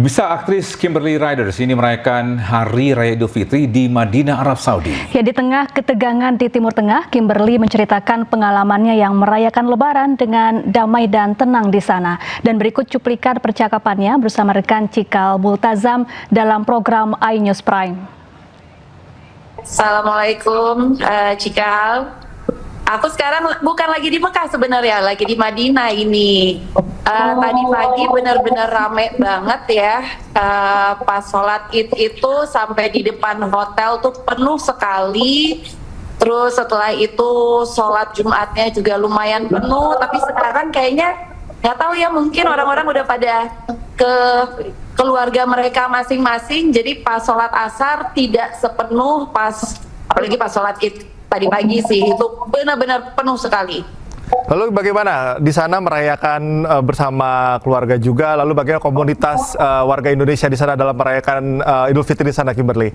Pemirsa, aktris Kimberly Ryders ini merayakan Hari Raya Idul Fitri di Madinah, Arab Saudi. Ya, di tengah ketegangan di Timur Tengah, Kimberly menceritakan pengalamannya yang merayakan Lebaran dengan damai dan tenang di sana. Dan berikut cuplikan percakapannya bersama rekan Cikal Multazam dalam program iNews Prime. Assalamualaikum Cikal. Aku sekarang bukan lagi di Mekah sebenarnya, lagi di Madinah ini. Tadi pagi benar-benar rame banget ya. Pas sholat Id itu sampai di depan hotel tuh penuh sekali. Terus setelah itu sholat Jumatnya juga lumayan penuh. Tapi sekarang kayaknya nggak tahu ya, mungkin orang-orang udah pada ke keluarga mereka masing-masing. Jadi pas sholat asar tidak sepenuh apalagi pas sholat Id tadi pagi sih, itu benar-benar penuh sekali. Lalu bagaimana di sana merayakan bersama keluarga juga? Lalu bagaimana komunitas warga Indonesia di sana dalam merayakan Idul Fitri di sana, Kimberly?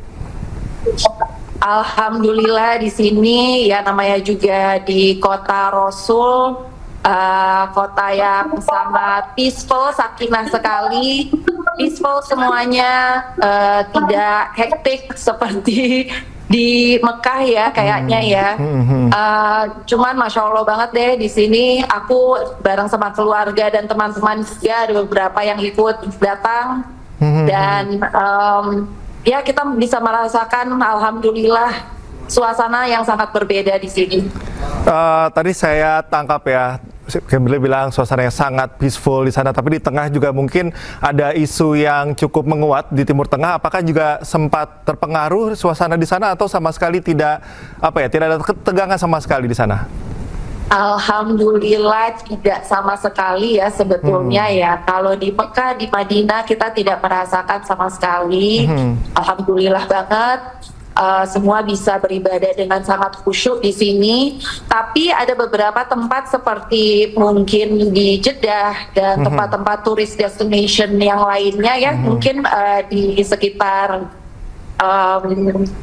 Alhamdulillah di sini ya, namanya juga di kota Rasul, kota yang sangat peaceful, sakinah sekali, peaceful semuanya, tidak hektik seperti di Mekah ya kayaknya ya. Cuman masya Allah banget deh di sini. Aku bareng sama keluarga dan teman-teman juga ada beberapa yang ikut datang dan ya kita bisa merasakan alhamdulillah suasana yang sangat berbeda di sini. Tadi saya tangkap ya, Kimberly bilang suasana yang sangat peaceful di sana, tapi di tengah juga mungkin ada isu yang cukup menguat di Timur Tengah. Apakah juga sempat terpengaruh suasana di sana atau sama sekali tidak ada ketegangan sama sekali di sana? Alhamdulillah tidak sama sekali ya sebetulnya ya. Kalau di Mekah, di Madinah kita tidak merasakan sama sekali. Alhamdulillah banget. Semua bisa beribadah dengan sangat khusyuk di sini. Tapi ada beberapa tempat seperti mungkin di Jeddah dan tempat-tempat turis destination yang lainnya ya, mungkin di sekitar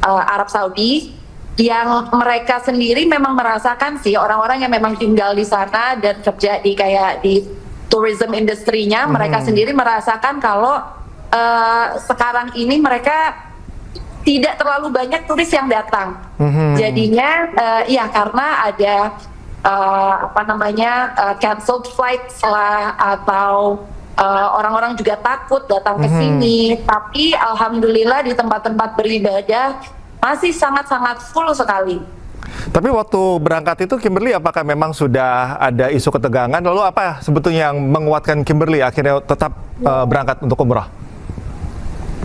Arab Saudi, yang mereka sendiri memang merasakan sih, orang-orang yang memang tinggal di sana dan kerja di kayak di tourism industry-nya, mereka sendiri merasakan kalau sekarang ini mereka tidak terlalu banyak turis yang datang. Jadinya ya karena ada canceled flights lah, atau orang-orang juga takut datang ke sini. Tapi alhamdulillah di tempat-tempat beribadah masih sangat-sangat full sekali. Tapi waktu berangkat itu, Kimberly, apakah memang sudah ada isu ketegangan? Lalu apa sebetulnya yang menguatkan Kimberly akhirnya tetap berangkat untuk umrah?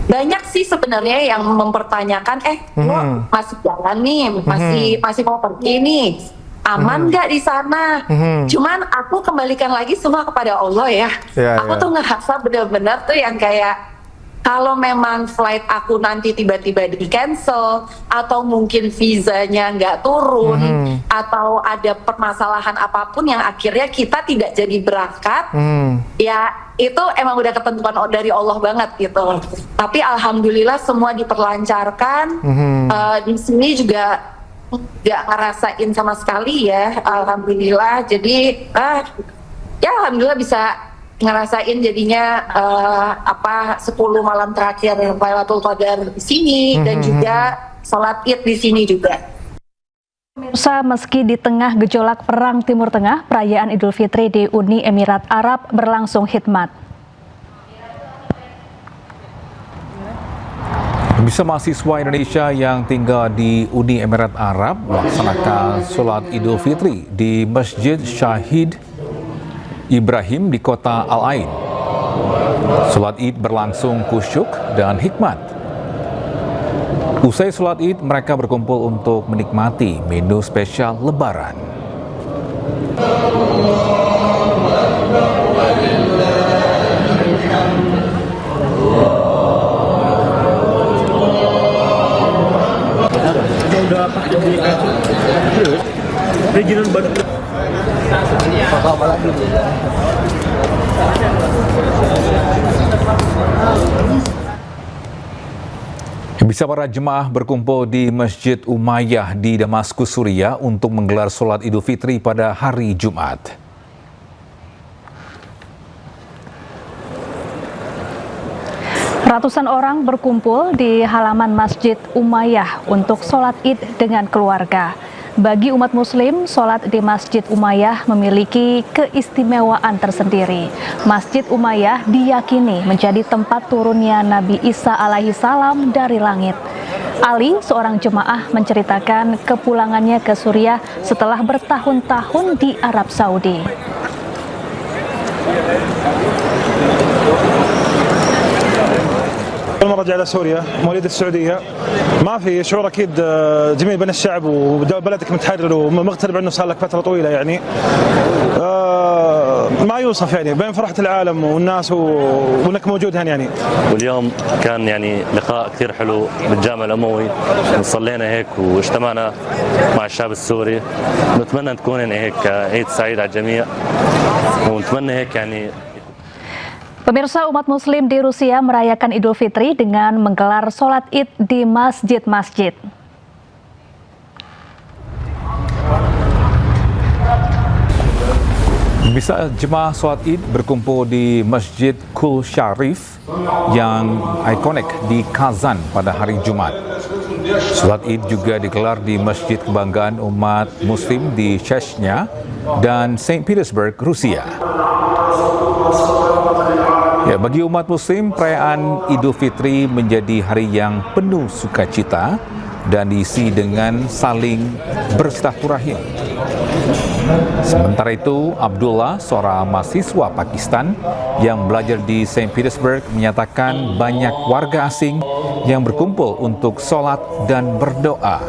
Banyak sih sebenarnya yang mempertanyakan, lo masih jalan nih, masih mau pergi nih, aman nggak di sana? Cuman aku kembalikan lagi semua kepada Allah ya. Aku tuh ngerasa benar-benar tuh yang kayak, kalau memang flight aku nanti tiba-tiba di cancel, atau mungkin visanya nggak turun, atau ada permasalahan apapun yang akhirnya kita tidak jadi berangkat, ya itu emang udah ketentuan dari Allah banget gitu. Tapi alhamdulillah semua diperlancarkan. Di sini juga nggak ngerasain sama sekali ya, alhamdulillah. Jadi ya alhamdulillah bisa ngerasain jadinya 10 malam terakhir Lailatul Qadar di sini, dan juga sholat Id di sini juga. Pemirsa, meski di tengah gejolak perang Timur Tengah, perayaan Idul Fitri di Uni Emirat Arab berlangsung hikmat. Pemirsa, mahasiswa Indonesia yang tinggal di Uni Emirat Arab melaksanakan sholat Idul Fitri di Masjid Syahid Ibrahim di kota Al-Ain. Sholat Id berlangsung khusyuk dan hikmat. Usai sholat Id, mereka berkumpul untuk menikmati menu spesial Lebaran. Bisa para jemaah berkumpul di Masjid Umayyah di Damaskus, Suriah untuk menggelar sholat Idul Fitri pada hari Jumat. Ratusan orang berkumpul di halaman Masjid Umayyah untuk sholat Id dengan keluarga. Bagi umat Muslim, sholat di Masjid Umayyah memiliki keistimewaan tersendiri. Masjid Umayyah diyakini menjadi tempat turunnya Nabi Isa alaihi salam dari langit. Ali, seorang jemaah, menceritakan kepulangannya ke Suriah setelah bertahun-tahun di Arab Saudi. أول مرة رجع إلى سوريا مواليد السعودية ما في شعور أكيد جميل بين الشعب وبلدك متحرر ومغترب عنه صار لك فترة طويلة يعني ما يوصف يعني بين فرحة العالم والناس وإنك موجود هنا يعني. واليوم كان يعني لقاء كثير حلو بالجامع الأموي صلينا هيك واجتمعنا مع الشعب السوري نتمنى تكون يعني هيك عيد سعيد على الجميع ونتمنى هيك يعني. Pemirsa, umat Muslim di Rusia merayakan Idul Fitri dengan menggelar sholat Id di masjid-masjid. Bisa jemaah sholat Id berkumpul di Masjid Kul Sharif yang ikonik di Kazan pada hari Jumat. Sholat Id juga digelar di Masjid Kebanggaan Umat Muslim di Chechnya dan Saint Petersburg, Rusia. Ya, bagi umat Muslim, perayaan Idul Fitri menjadi hari yang penuh sukacita dan diisi dengan saling bersilaturahim. Sementara itu, Abdullah, seorang mahasiswa Pakistan yang belajar di Saint Petersburg, menyatakan banyak warga asing yang berkumpul untuk sholat dan berdoa.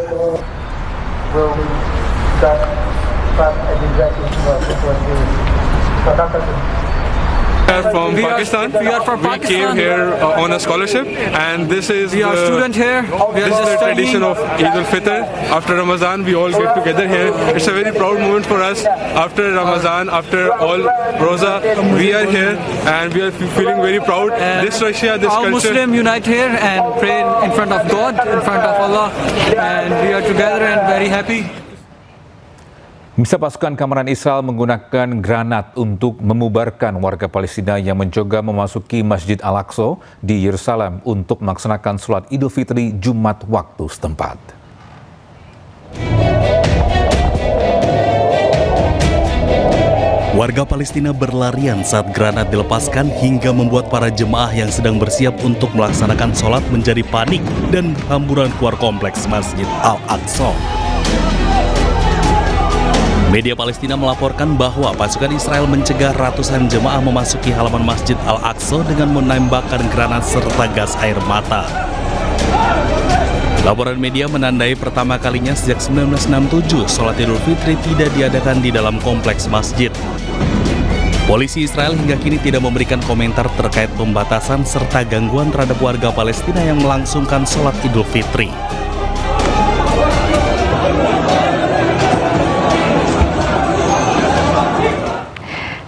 From Pakistan. We are from We Pakistan. came here on a scholarship, and this is We are student here. We are this is the studying. tradition of Eid al-Fitr. After Ramadan, we all get together here. It's a very proud moment for us. After Ramadan, after all Roza, we are here, and we are feeling very proud. This Russia, this All culture. Muslim unite here and pray in front of God, in front of Allah, and we are together and very happy. Bisa pasukan keamanan Israel menggunakan granat untuk memubarkan warga Palestina yang mencoba memasuki Masjid Al-Aqsa di Yerusalem untuk melaksanakan sholat Idul Fitri Jumat waktu setempat. Warga Palestina berlarian saat granat dilepaskan hingga membuat para jemaah yang sedang bersiap untuk melaksanakan sholat menjadi panik dan berhamburan keluar kompleks Masjid Al-Aqsa. Media Palestina melaporkan bahwa pasukan Israel mencegah ratusan jemaah memasuki halaman Masjid Al-Aqsa dengan menembakkan granat serta gas air mata. Laporan media menandai pertama kalinya sejak 1967 sholat Idul Fitri tidak diadakan di dalam kompleks masjid. Polisi Israel hingga kini tidak memberikan komentar terkait pembatasan serta gangguan terhadap warga Palestina yang melangsungkan sholat Idul Fitri.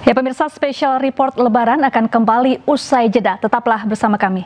Ya pemirsa, Special Report Lebaran akan kembali usai jeda. Tetaplah bersama kami.